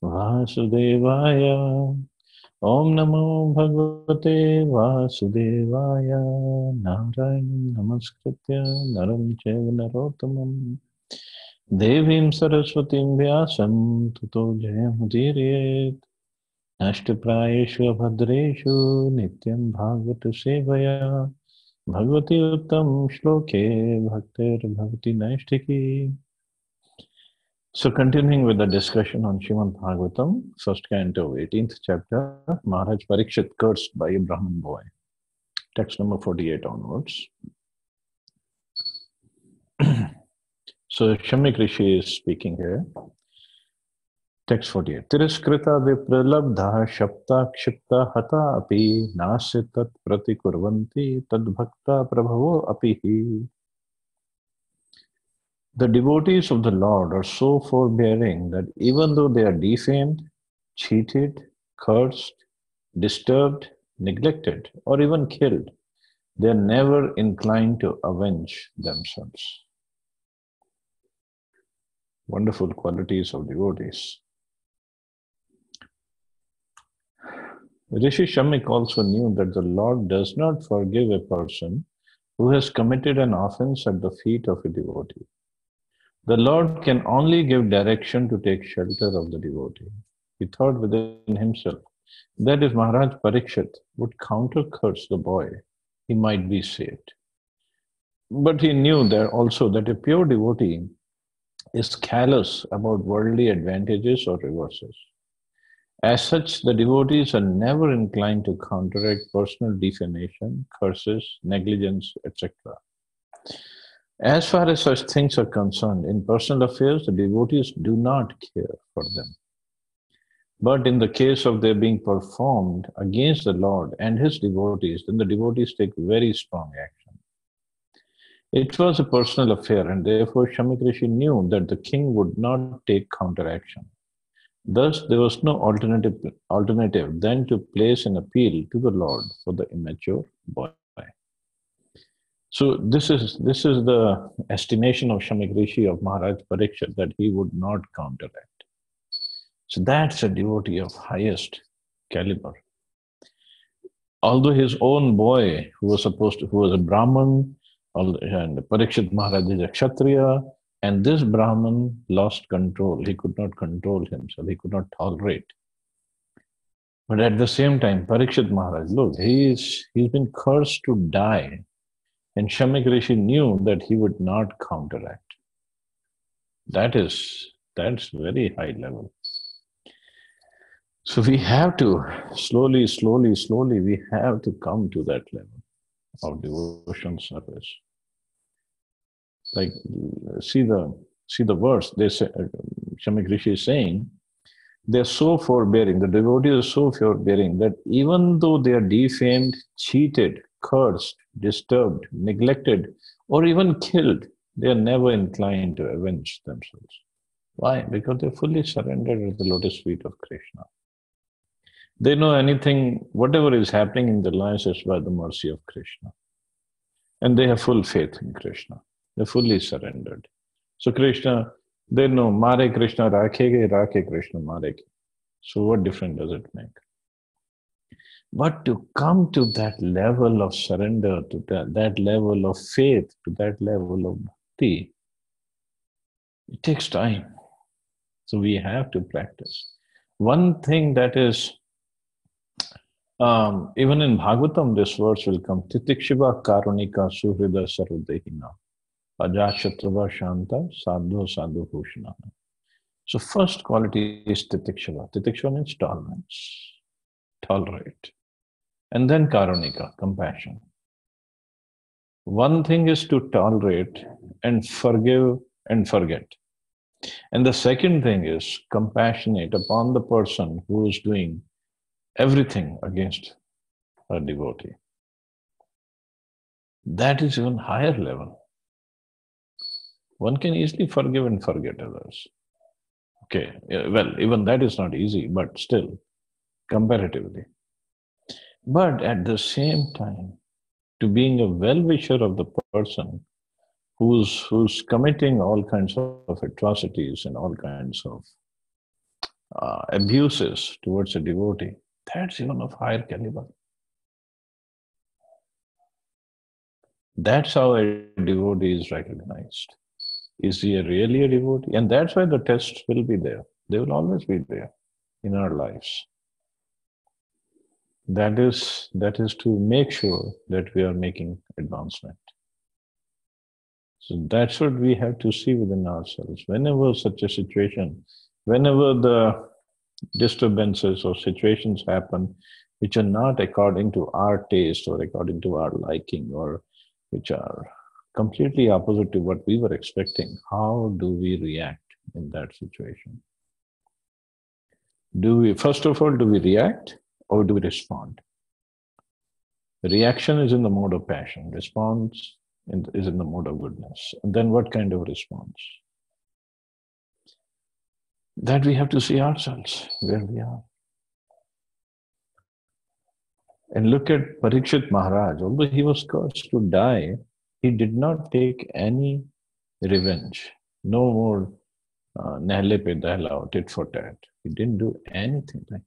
वासुदेवाय Om Namo Bhagavate Vasudevaya Narayanam Namaskritya Naram Chaiva Narottamam Devim Saraswatim Vyasam Tato Jayamudire Ashtaprayeshu Bhadreshu Nityam Bhagavata Sevaya Bhagavati Uttam Shloke Bhaktir Bhavati Naishtiki. So continuing with the discussion on Srimad Bhagavatam, first canto, 18th chapter, Maharaj Parikshit cursed by a Brahmin boy. Text number 48 onwards. So Shamik Rishi is speaking here. Text 48. Tiraskrita vipralabdha shapta kshipta hata api nasitat pratikurvanti tad bhakta prabhavo apihi. The devotees of the Lord are so forbearing that even though they are defamed, cheated, cursed, disturbed, neglected, or even killed, they are never inclined to avenge themselves. Wonderful qualities of devotees. Rishi Shamik also knew that the Lord does not forgive a person who has committed an offense at the feet of a devotee. The Lord can only give direction to take shelter of the devotee. He thought within himself that if Maharaj Parikshit would counter-curse the boy, he might be saved. But he knew there also that a pure devotee is callous about worldly advantages or reverses. As such, the devotees are never inclined to counteract personal defamation, curses, negligence, etc. As far as such things are concerned, in personal affairs, the devotees do not care for them. But in the case of their being performed against the Lord and his devotees, then the devotees take very strong action. It was a personal affair, and therefore Shamik Rishi knew that the king would not take counteraction. Thus, there was no alternative than to place an appeal to the Lord for the immature boy. So this is the estimation of Shamik Rishi of Maharaj Parikshit, that he would not counteract. So that's a devotee of highest caliber. Although his own boy, who was a Brahman, and Parikshit Maharaj is a Kshatriya, and this Brahman lost control. He could not control himself. He could not tolerate. But at the same time, Parikshit Maharaj, look, he's been cursed to die. And Shamik Rishi knew that he would not counteract. That's very high level. So we have to slowly, we have to come to that level of devotion service. Like, see the verse. They say, Shamik Rishi is saying, they're so forbearing. The devotees are so forbearing that even though they are defamed, cheated, cursed, disturbed, neglected, or even killed, they are never inclined to avenge themselves. Why? Because they're fully surrendered at the lotus feet of Krishna. They know anything, whatever is happening in their lives is by the mercy of Krishna. And they have full faith in Krishna. They're fully surrendered. So Krishna, they know, Mare Krishna Rakhege, Rakhe Krishna Mareke. So what difference does it make? But to come to that level of surrender, to that level of faith, to that level of bhakti, it takes time. So we have to practice. One thing that is, even in Bhagavatam, this verse will come, Titikshiva Karunika Suhrida Sarvadehina Ajashatrava Shanta Sadhu Sadhu Bhushana. So first quality is Titikshiva. Titikshiva means tolerance, tolerate. And then Karunika, compassion. One thing is to tolerate and forgive and forget. And the second thing is compassionate upon the person who is doing everything against a devotee. That is even higher level. One can easily forgive and forget others. Okay, well, even that is not easy, but still, comparatively. But at the same time, to being a well-wisher of the person who's committing all kinds of atrocities and all kinds of abuses towards a devotee, that's even of higher caliber. That's how a devotee is recognized. Is he really a devotee? And that's why the tests will be there. They will always be there in our lives. That is to make sure that we are making advancement. So that's what we have to see within ourselves. Whenever such a situation, whenever the disturbances or situations happen which are not according to our taste or according to our liking, or which are completely opposite to what we were expecting, how do we react in that situation? First of all, do we react or do we respond? Reaction is in the mode of passion. Response is in the mode of goodness. And then what kind of response? That we have to see ourselves where we are. And look at Parikshit Maharaj. Although he was cursed to die, he did not take any revenge. No more nahle pe dahla, tit for tat. He didn't do anything like that.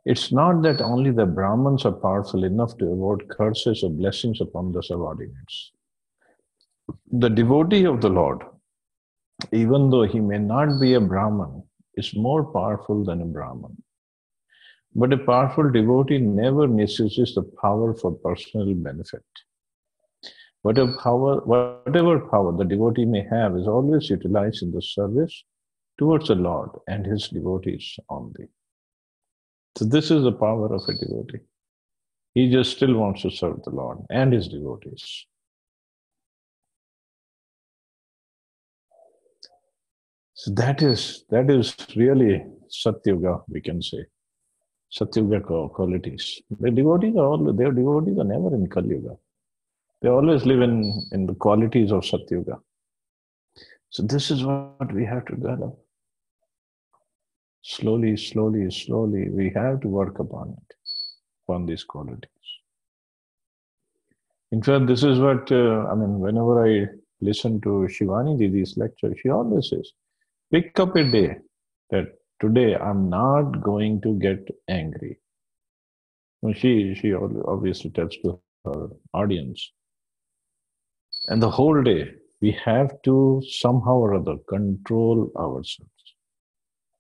It's not that only the Brahmins are powerful enough to award curses or blessings upon the subordinates. The devotee of the Lord, even though he may not be a Brahman, is more powerful than a Brahman. But a powerful devotee never misuses the power for personal benefit. Whatever power the devotee may have is always utilized in the service towards the Lord and his devotees only. So this is the power of a devotee. He just still wants to serve the Lord and his devotees. So that is really Satyuga, we can say. Satyuga qualities. Their devotees are never in Kali Yuga. They always live in the qualities of Satyuga. So this is what we have to develop. Slowly, we have to work upon it, upon these qualities. In fact, this is what, whenever I listen to Shivani Didi's lecture, she always says, pick up a day that today I'm not going to get angry. She obviously tells to her audience. And the whole day, we have to somehow or other control ourselves.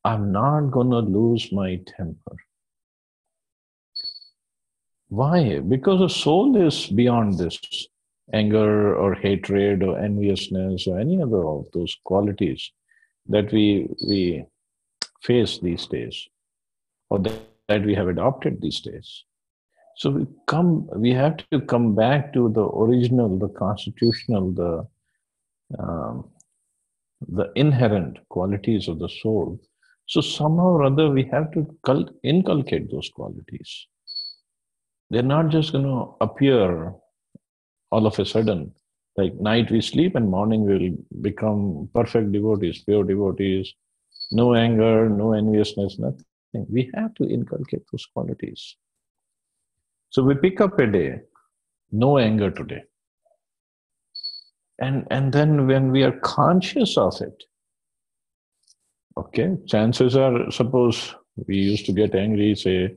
I'm not going to lose my temper. Why? Because the soul is beyond this anger or hatred or enviousness or any other of those qualities that we face these days, or that we have adopted these days. So we have to come back to the original, the constitutional, the inherent qualities of the soul. So somehow or other, we have to inculcate those qualities. They're not just going to appear all of a sudden. Like night we sleep and morning we'll become perfect devotees, pure devotees, no anger, no enviousness, nothing. We have to inculcate those qualities. So we pick up a day, no anger today. And then when we are conscious of it, okay, chances are, suppose we used to get angry, say,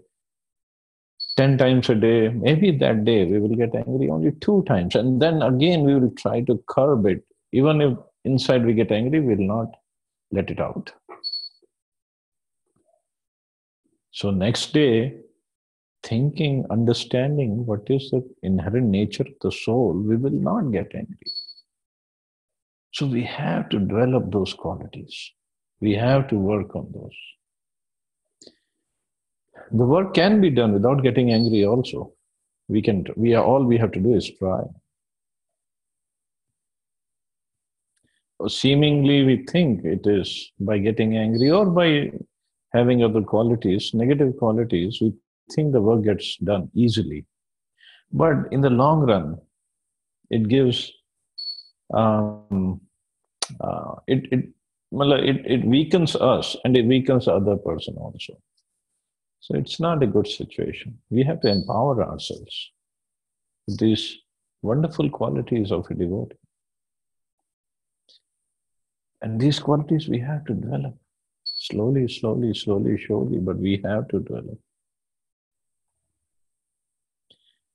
10 times a day, maybe that day we will get angry only 2 times. And then again, we will try to curb it. Even if inside we get angry, we will not let it out. So next day, thinking, understanding what is the inherent nature of the soul, we will not get angry. So we have to develop those qualities. We have to work on those. The work can be done without getting angry also. All we have to do is try. Seemingly we think it is by getting angry or by having other qualities, negative qualities, we think the work gets done easily. But in the long run, it gives, it weakens us and it weakens the other person also. So it's not a good situation. We have to empower ourselves with these wonderful qualities of a devotee. And these qualities we have to develop slowly, slowly, slowly, surely, but we have to develop.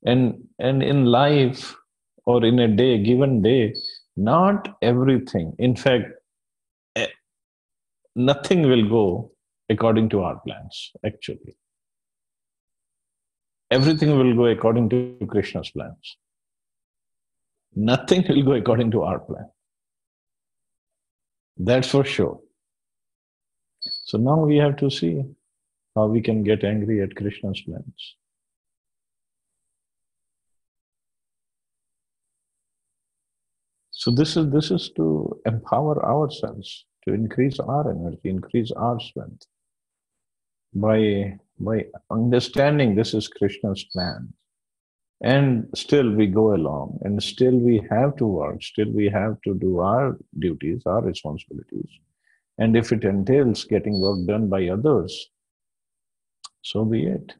And in life or in a day, given day, not everything, in fact, eh, nothing will go according to our plans, actually. Everything will go according to Krishna's plans. Nothing will go according to our plan. That's for sure. So now we have to see how we can get angry at Krishna's plans. So this is to empower ourselves, to increase our energy, increase our strength by understanding this is Krishna's plan. And still we go along, and still we have to work, still we have to do our duties, our responsibilities. And if it entails getting work done by others, so be it.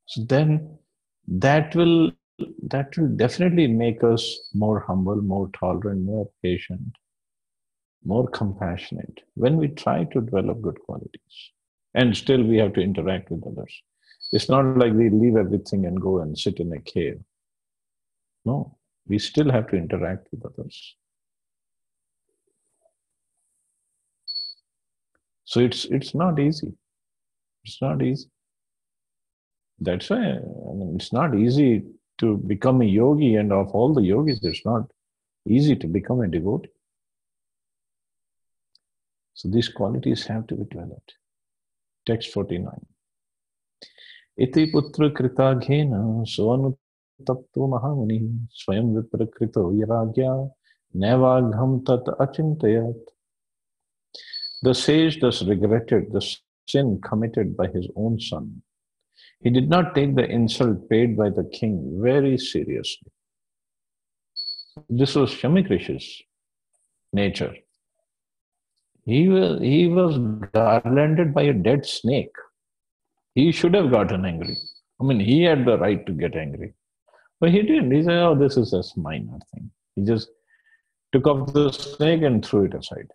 So then that will definitely make us more humble, more tolerant, more patient, more compassionate when we try to develop good qualities. And still we have to interact with others. It's not like we leave everything and go and sit in a cave. No, we still have to interact with others. So it's not easy. It's not easy. That's why it's not easy to become a yogi, and of all the yogis, it's not easy to become a devotee. So these qualities have to be developed. Text 49. Iti putra krita ghena swanutaptu mahamuni swayam viprakrito yaragya nevagham tat achintayat. The sage thus regretted the sin committed by his own son. He did not take the insult paid by the king very seriously. This was Shamikrish's nature. He was garlanded by a dead snake. He should have gotten angry. I mean, he had the right to get angry. But he didn't. He said, oh, this is a minor thing. He just took off the snake and threw it aside.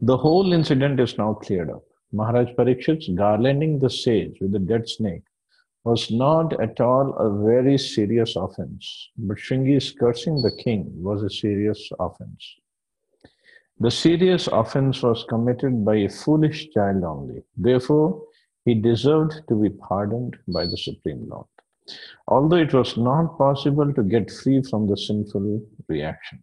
The whole incident is now cleared up. Maharaj Parikshit's garlanding the sage with the dead snake was not at all a very serious offense, but Shringi's cursing the king was a serious offense. The serious offense was committed by a foolish child only. Therefore, he deserved to be pardoned by the Supreme Lord, although it was not possible to get free from the sinful reaction.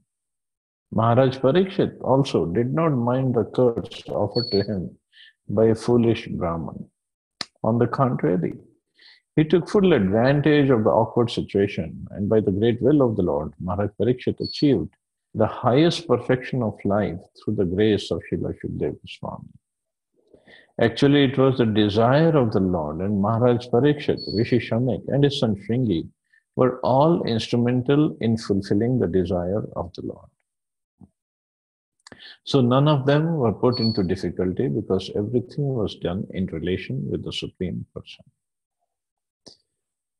Maharaj Parikshit also did not mind the curse offered to him by a foolish Brahman. On the contrary, he took full advantage of the awkward situation, and by the great will of the Lord, Maharaj Parikshit achieved the highest perfection of life through the grace of Srila Shukdev Goswami. Actually, it was the desire of the Lord, and Maharaj Parikshit, Rishi Shamek, and his son Shringi were all instrumental in fulfilling the desire of the Lord. So none of them were put into difficulty because everything was done in relation with the Supreme Person.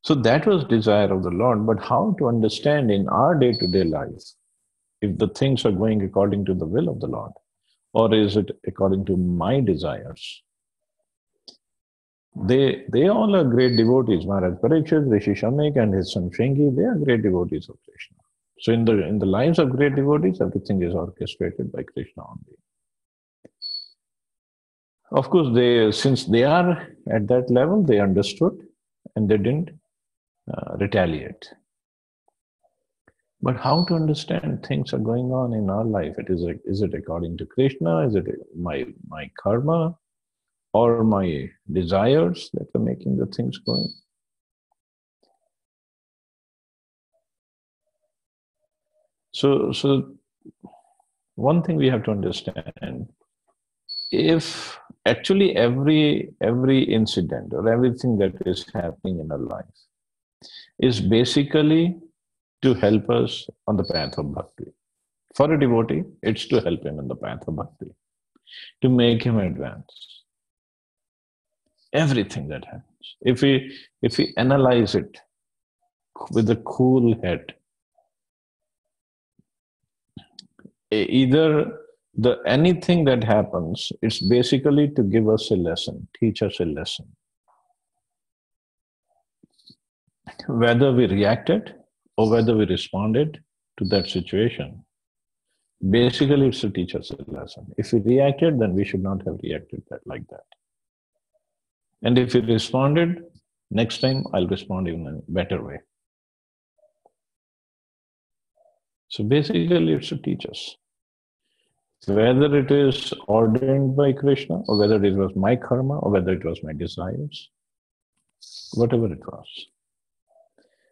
So that was desire of the Lord, but how to understand in our day-to-day life if the things are going according to the will of the Lord, or is it according to my desires? They all are great devotees. Maharaj Parikshit, Rishi Shamek, and his son Shringi, they are great devotees of Krishna. So in the lives of great devotees, everything is orchestrated by Krishna only. Of course, since they are at that level, they understood and they didn't retaliate. But how to understand things are going on in our life? Is it according to Krishna? Is it my karma or my desires that are making the things going? So one thing we have to understand, if actually every incident or everything that is happening in our life is basically to help us on the path of bhakti. For a devotee, it's to help him in the path of bhakti, to make him advance. Everything that happens, if we analyze it with a cool head, Either anything that happens, it's basically to give us a lesson, teach us a lesson. Whether we reacted or whether we responded to that situation, basically it's to teach us a lesson. If we reacted, then we should not have reacted like that. And if we responded, next time I'll respond in a better way. So basically it's to teach us. Whether it is ordained by Krishna, or whether it was my karma, or whether it was my desires, whatever it was.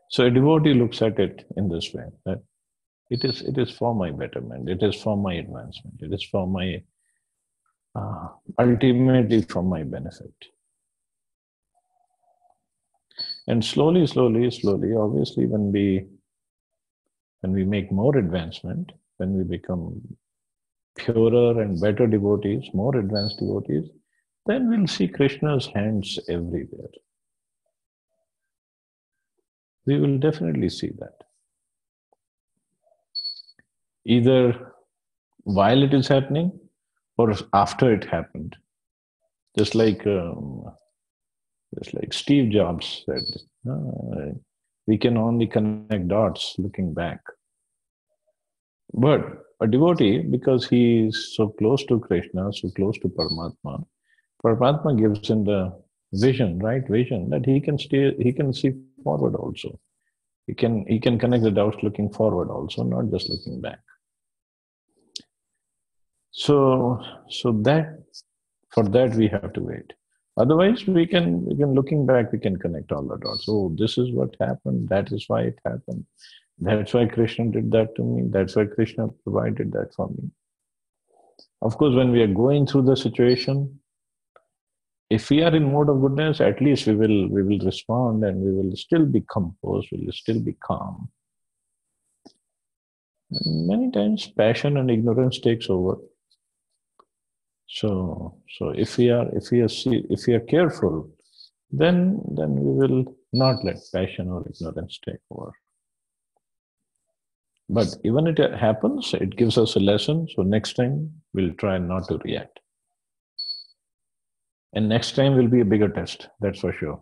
So a devotee looks at it in this way, that it is for my betterment, it is for my advancement, it is for my, ultimately for my benefit. And slowly, obviously when we make more advancement, when we become purer and better devotees, more advanced devotees, then we'll see Krishna's hands everywhere. We will definitely see that. Either while it is happening or after it happened. Just like Steve Jobs said, we can only connect dots looking back. But a devotee, because he is so close to Krishna, so close to Paramatma, Paramatma gives him the vision, right vision, that he can see forward also. He can connect the dots looking forward also, not just looking back. So that, for that we have to wait. Otherwise, we can looking back, we can connect all the dots. Oh, this is what happened. That is why it happened. That's why Krishna did that to me. That's why Krishna provided that for me. Of course, when we are going through the situation, if we are in mode of goodness, at least we will respond, and we will still be composed. We will still be calm. And many times, passion and ignorance takes over. So if we are careful, then we will not let passion or ignorance take over. But even if it happens, it gives us a lesson. So next time we'll try not to react. And next time will be a bigger test, that's for sure.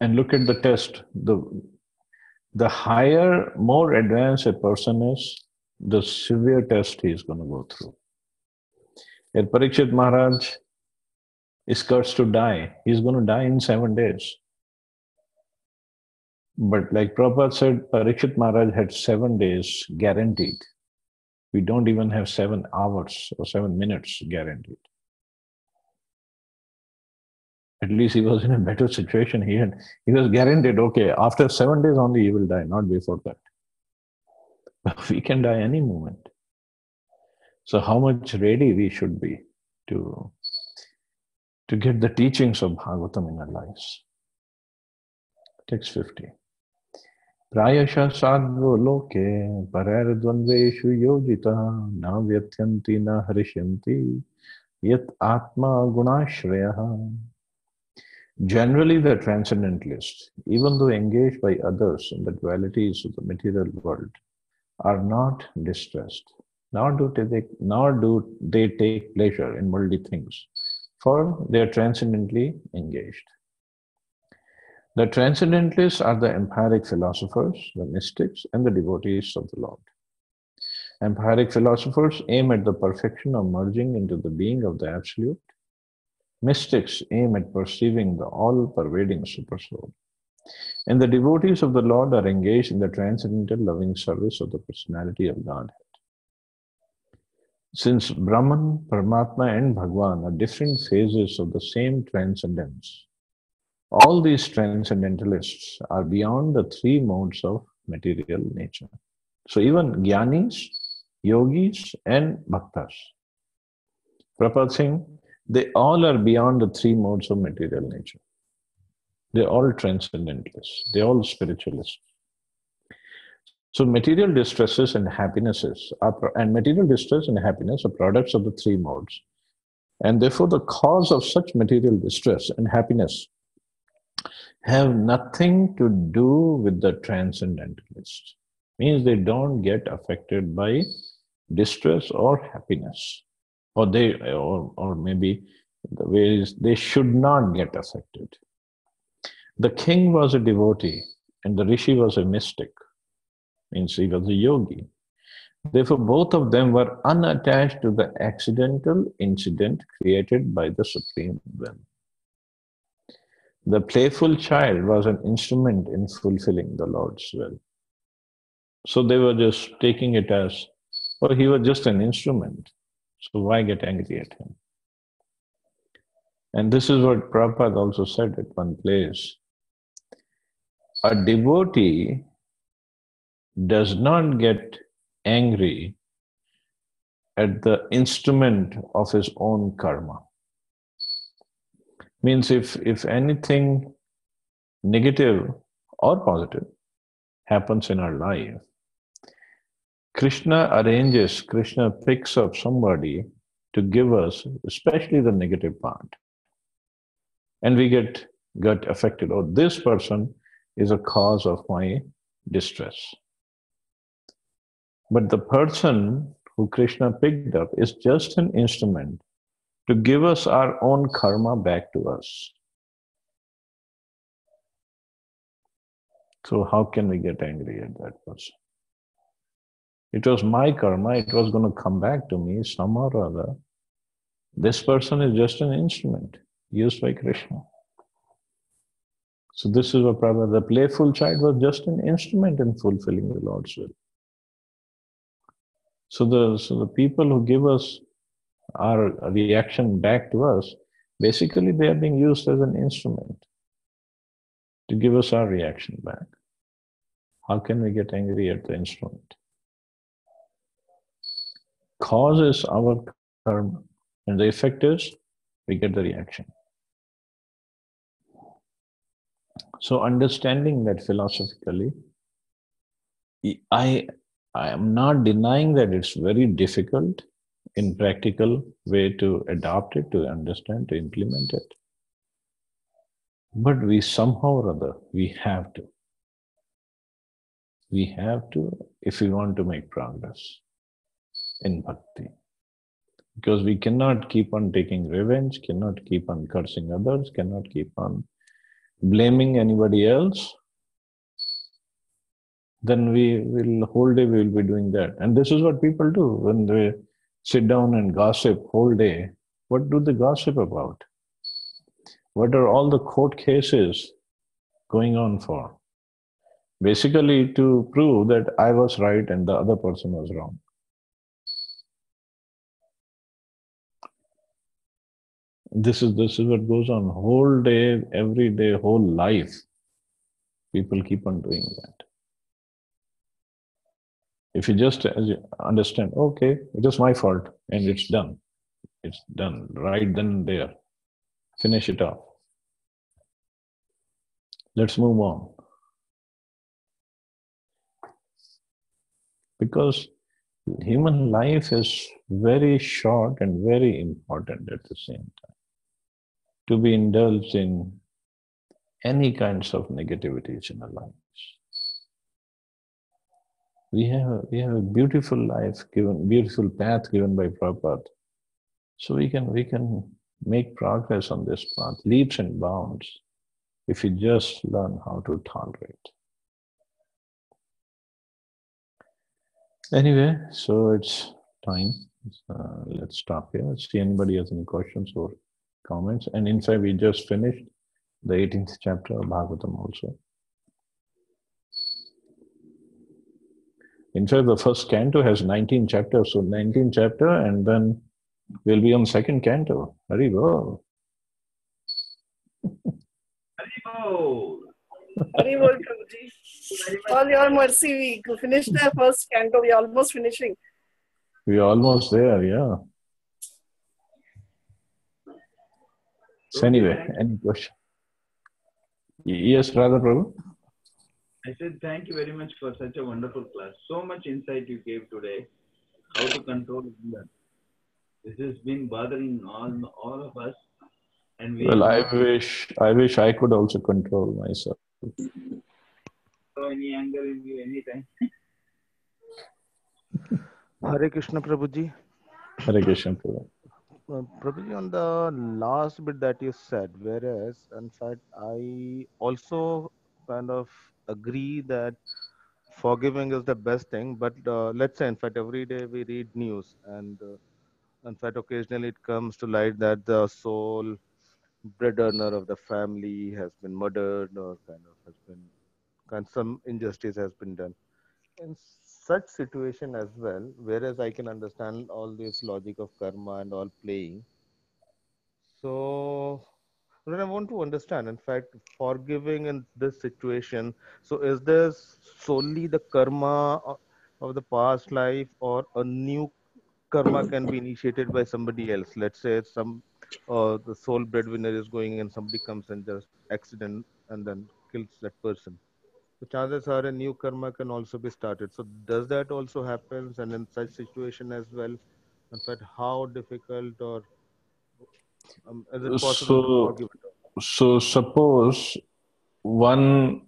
And look at the test. The higher, more advanced a person is, the severe test he is going to go through. And Parikshit Maharaj is cursed to die. He's going to die in 7 days. But like Prabhupada said, Parikshit Maharaj had 7 days guaranteed. We don't even have 7 hours or 7 minutes guaranteed. At least he was in a better situation. He was guaranteed, okay, after 7 days only he will die, not before that. But we can die any moment. So how much ready we should be to get the teachings of Bhagavatam in our lives. Text 50. Prayasha sadvo loke parer dvandveshu yojita na vyatyanti na harishyanti yat atma gunashrayaha. Generally, the transcendentalists, even though engaged by others in the dualities of the material world, are not distressed, nor do they take pleasure in worldly things, for they are transcendently engaged. The transcendentalists are the empiric philosophers, the mystics, and the devotees of the Lord. Empiric philosophers aim at the perfection of merging into the being of the Absolute. Mystics aim at perceiving the all-pervading Supersoul. And the devotees of the Lord are engaged in the transcendental loving service of the personality of Godhead. Since Brahman, Paramatma, and Bhagwan are different phases of the same transcendence, all these transcendentalists are beyond the 3 modes of material nature. So even Jnanis, Yogis, and Bhaktas, Prabhupada saying, they all are beyond the 3 modes of material nature. They're all transcendentalists. They're all spiritualists. So material distresses and happinesses material distress and happiness are products of the 3 modes. And therefore the cause of such material distress and happiness have nothing to do with the transcendentalist. Means they don't get affected by distress or happiness. Or maybe the way is they should not get affected. The king was a devotee and the rishi was a mystic, means he was a yogi. Therefore, both of them were unattached to the accidental incident created by the Supreme Will. The playful child was an instrument in fulfilling the Lord's will. So they were just taking it as, oh, he was just an instrument. So why get angry at him? And this is what Prabhupada also said at one place. A devotee does not get angry at the instrument of his own karma. Means if anything negative or positive happens in our life, Krishna picks up somebody to give us, especially the negative part. And we got affected. Oh, this person is a cause of my distress. But the person who Krishna picked up is just an instrument to give us our own karma back to us. So how can we get angry at that person? It was my karma, it was going to come back to me somehow or other. This person is just an instrument used by Krishna. So this is what Prabhupada, the playful child was just an instrument in fulfilling the Lord's will. So the people who give us our reaction back to us, basically they are being used as an instrument to give us our reaction back. How can we get angry at the instrument? Cause is our karma, and the effect is we get the reaction. So understanding that philosophically, I am not denying that it's very difficult in practical way to adopt it, to understand, to implement it. But we somehow or other, we have to. We have to if we want to make progress in bhakti. Because we cannot keep on taking revenge, cannot keep on cursing others, cannot keep on blaming anybody else. Then whole day we will be doing that. And this is what people do when they sit down and gossip whole day. What do they gossip about? What are all the court cases going on for? Basically to prove that I was right and the other person was wrong. This is what goes on whole day, every day, whole life. People keep on doing that. If you just understand, okay, it was my fault and it's done. It's done right then and there. Finish it off. Let's move on. Because human life is very short and very important at the same time. To be indulged in any kinds of negativities in our lives. We have a beautiful life given, beautiful path given by Prabhupada. So we can make progress on this path, leaps and bounds, if we just learn how to tolerate. Anyway, so it's time. Let's stop here. Let's see anybody has any questions or comments. And in fact, we just finished the 18th chapter of Bhagavatam also. In fact, the first canto has 19 chapters. So 19 chapter and then we'll be on second canto. Hari Bol. Hari Bol. Hari Bol, Prabhuji. All your mercy, we finished the first canto. We're almost finishing. We're almost there, yeah. So anyway, any question? Yes, Radha Prabhu? I said thank you very much for such a wonderful class. So much insight you gave today. How to control anger. This has been bothering all of us. And we Well, have I wish I could also control myself. not any anger in you anytime. Hare Krishna Prabhuji. Hare Krishna Prabhu. Prabhuji, on the last bit that you said, whereas in fact I also kind of agree that forgiving is the best thing, but let's say in fact every day we read news, and in fact occasionally it comes to light that the sole bread earner of the family has been murdered, or kind of has been some injustice has been done in such situation as well. Whereas I can understand all this logic of karma and all playing, so then I want to understand, in fact, forgiving in this situation. So, is this solely the karma of the past life, or a new karma can be initiated by somebody else? Let's say some the sole breadwinner is going and somebody comes and just accident and then kills that person. So chances are a new karma can also be started. So does that also happens? And in such situation as well, in fact, how difficult or is it possible to So, forgive? so suppose one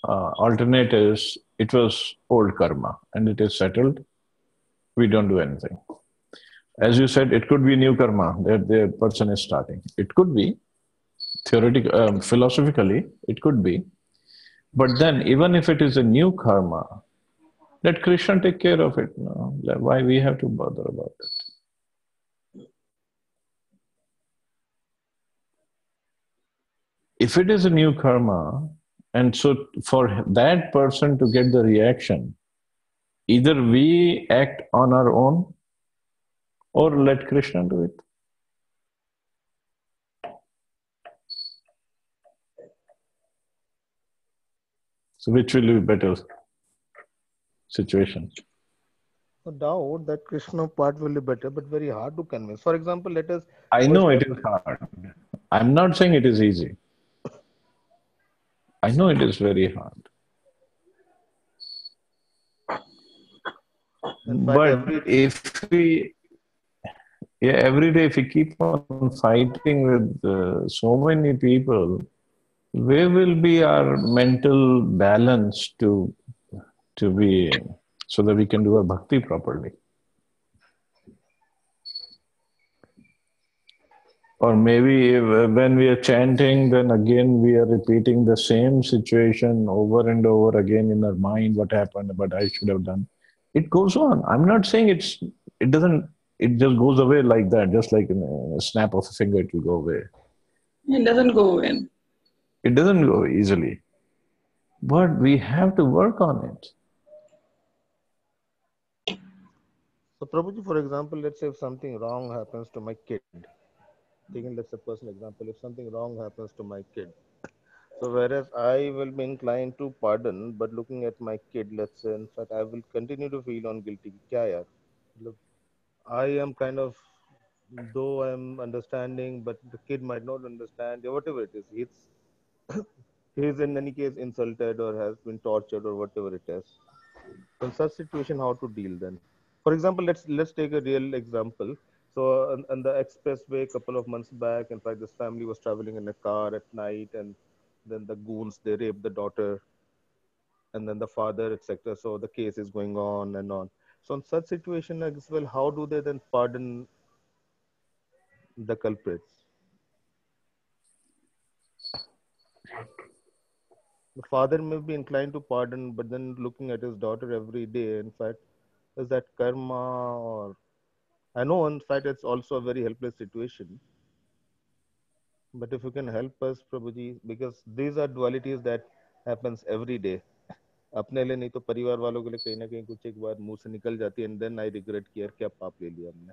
alternate is it was old karma and it is settled. We don't do anything. As you said, it could be new karma that the person is starting. It could be theoretically, philosophically, it could be. But then, even if it is a new karma, let Krishna take care of it. No? Why we have to bother about it? If it is a new karma, and so for that person to get the reaction, either we act on our own or let Krishna do it. So, which will be better situation? No doubt that Krishna part will be better, but very hard to convince. For example, let us I first know it have is hard. I'm not saying it is easy. I know it is very hard. in fact But every if we, yeah, every day, if we keep on fighting with so many people, where will be our mental balance to be so that we can do our bhakti properly? Or maybe when we are chanting, then again we are repeating the same situation over and over again in our mind. What happened? But I should have done. It goes on. I'm not saying it doesn't. It just goes away like that, just like in a snap of a finger, it will go away. It doesn't go in. It doesn't go easily, but we have to work on it. so Prabhuji, for example, let's say if something wrong happens to my kid, taking let's say personal example, if something wrong happens to my kid, so whereas I will be inclined to pardon, but looking at my kid, let's say, in fact, I will continue to feel on guilty. Kya yaar? Look, I am kind of, though I'm understanding, but the kid might not understand, or whatever it is. He's in any case insulted or has been tortured or whatever it is. So in such situation, how to deal then? For example, let's take a real example. So on the expressway, a couple of months back, in fact, this family was traveling in a car at night, and then the goons they raped the daughter, and then the father, etc. So the case is going on and on. So in such situation as well, how do they then pardon the culprits? The father may be inclined to pardon, but then looking at his daughter every day, in fact, is that karma? Or I know, in fact, it's also a very helpless situation. But if you can help us, Prabhuji, because these are dualities that happens every day. अपने लिए नहीं तो परिवार वालों के लिए कहीं ना कहीं कुछ एक बार मुंह से निकल जाती है, and then I regret कि यार क्या पाप ले लिया हमने.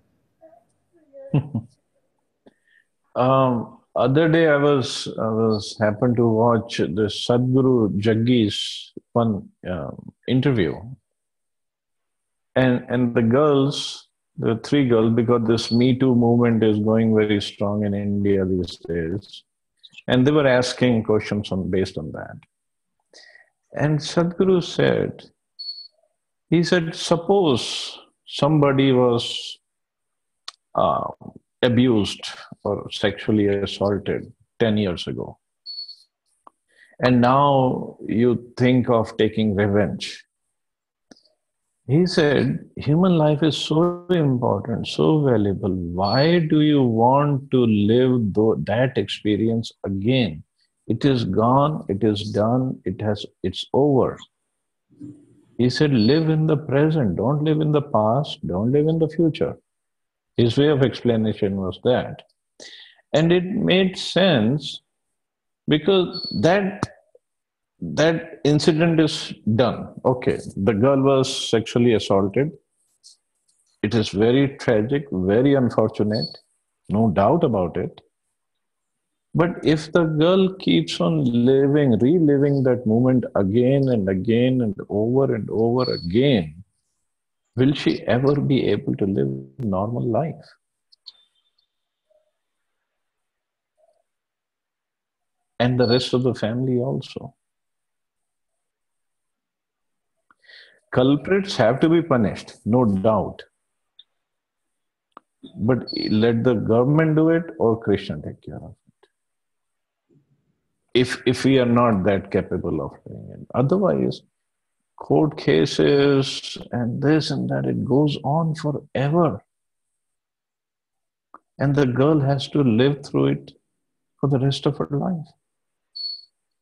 Other day I was happened to watch the Sadhguru Jaggi's one interview, and the girls, the three girls, because this Me Too movement is going very strong in India these days, and they were asking questions based on that. And Sadhguru said, he said, suppose somebody was uh, abused or sexually assaulted 10 years ago. And now you think of taking revenge. He said, human life is so important, so valuable. Why do you want to live that experience again? It is gone, it is done, it's over. He said, live in the present, don't live in the past, don't live in the future. His way of explanation was that. And it made sense because that incident is done. Okay, the girl was sexually assaulted. It is very tragic, very unfortunate, no doubt about it. But if the girl keeps on reliving that moment again and again and over again, will she ever be able to live a normal life? And the rest of the family also. Culprits have to be punished, no doubt. But let the government do it or Krishna take care of it. If we are not that capable of doing it. Otherwise, court cases and this and that, it goes on forever. And the girl has to live through it for the rest of her life.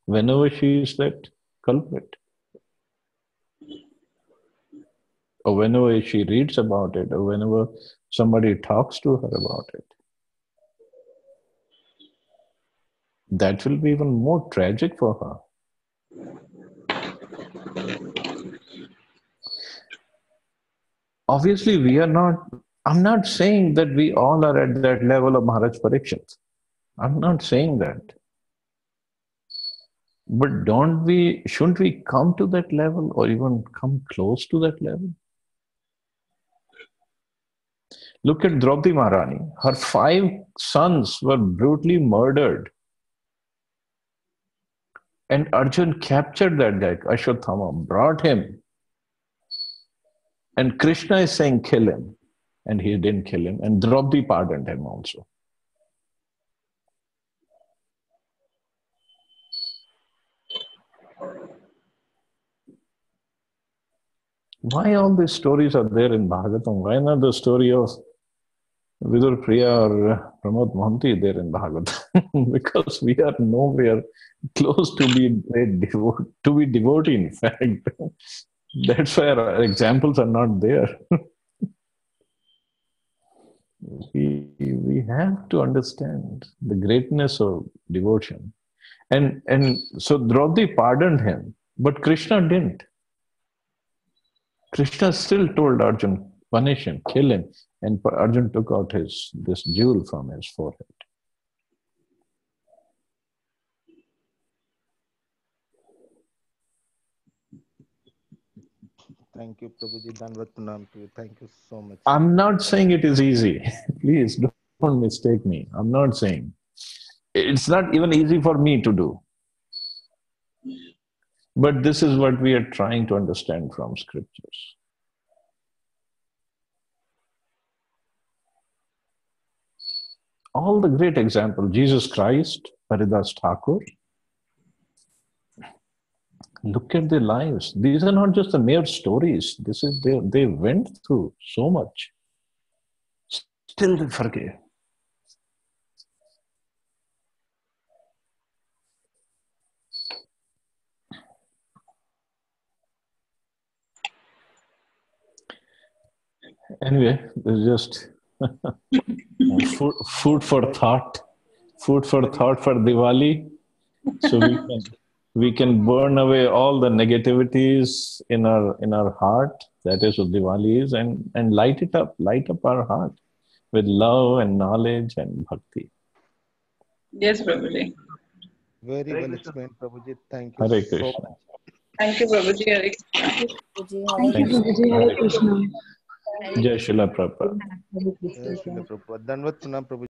Whenever she is that culprit. Or whenever she reads about it, or whenever somebody talks to her about it. That will be even more tragic for her. Obviously, I'm not saying that we all are at that level of Maharaj Parikshit. I'm not saying that. But shouldn't we come to that level or even come close to that level? Look at Draupadi Maharani. Her 5 sons were brutally murdered. And Arjun captured that guy, Ashwatthama, brought him. And Krishna is saying, kill him. And he didn't kill him. And Draupadi pardoned him also. Why all these stories are there in Bhagavatam? Why not the story of Vidur Priya or Pramod Mohanty there in Bhagavatam? Because we are nowhere close to be devotee, in fact. That's why our examples are not there. We have to understand the greatness of devotion. And so Draupadi pardoned him, but Krishna didn't. Krishna still told Arjun, punish him, kill him. And Arjun took out this jewel from his forehead. Thank you, Prabhuji. Dandavat pranam to you. Thank you so much. I'm not saying it is easy. Please don't mistake me. I'm not saying. It's not even easy for me to do. But this is what we are trying to understand from scriptures. All the great examples, Jesus Christ, Haridas Thakur, look at their lives. These are not just the mere stories. This is they went through so much. Still they forgave. Anyway, there's just food for thought. Food for thought for Diwali. So we can burn away all the negativities in our heart. That is what Diwali is, and light up our heart with love and knowledge and bhakti. Yes, Prabhuji. Very well explained, Prabhuji. Thank you Hare so Krishna. much. Thank you, Prabhuji. Hare Prabhuji, Thank you. Prabhuji, Hare Krishna. Jai Srila Prabhupada. Jai Srila Prabhupada. Dandavat pranam, Prabhuji.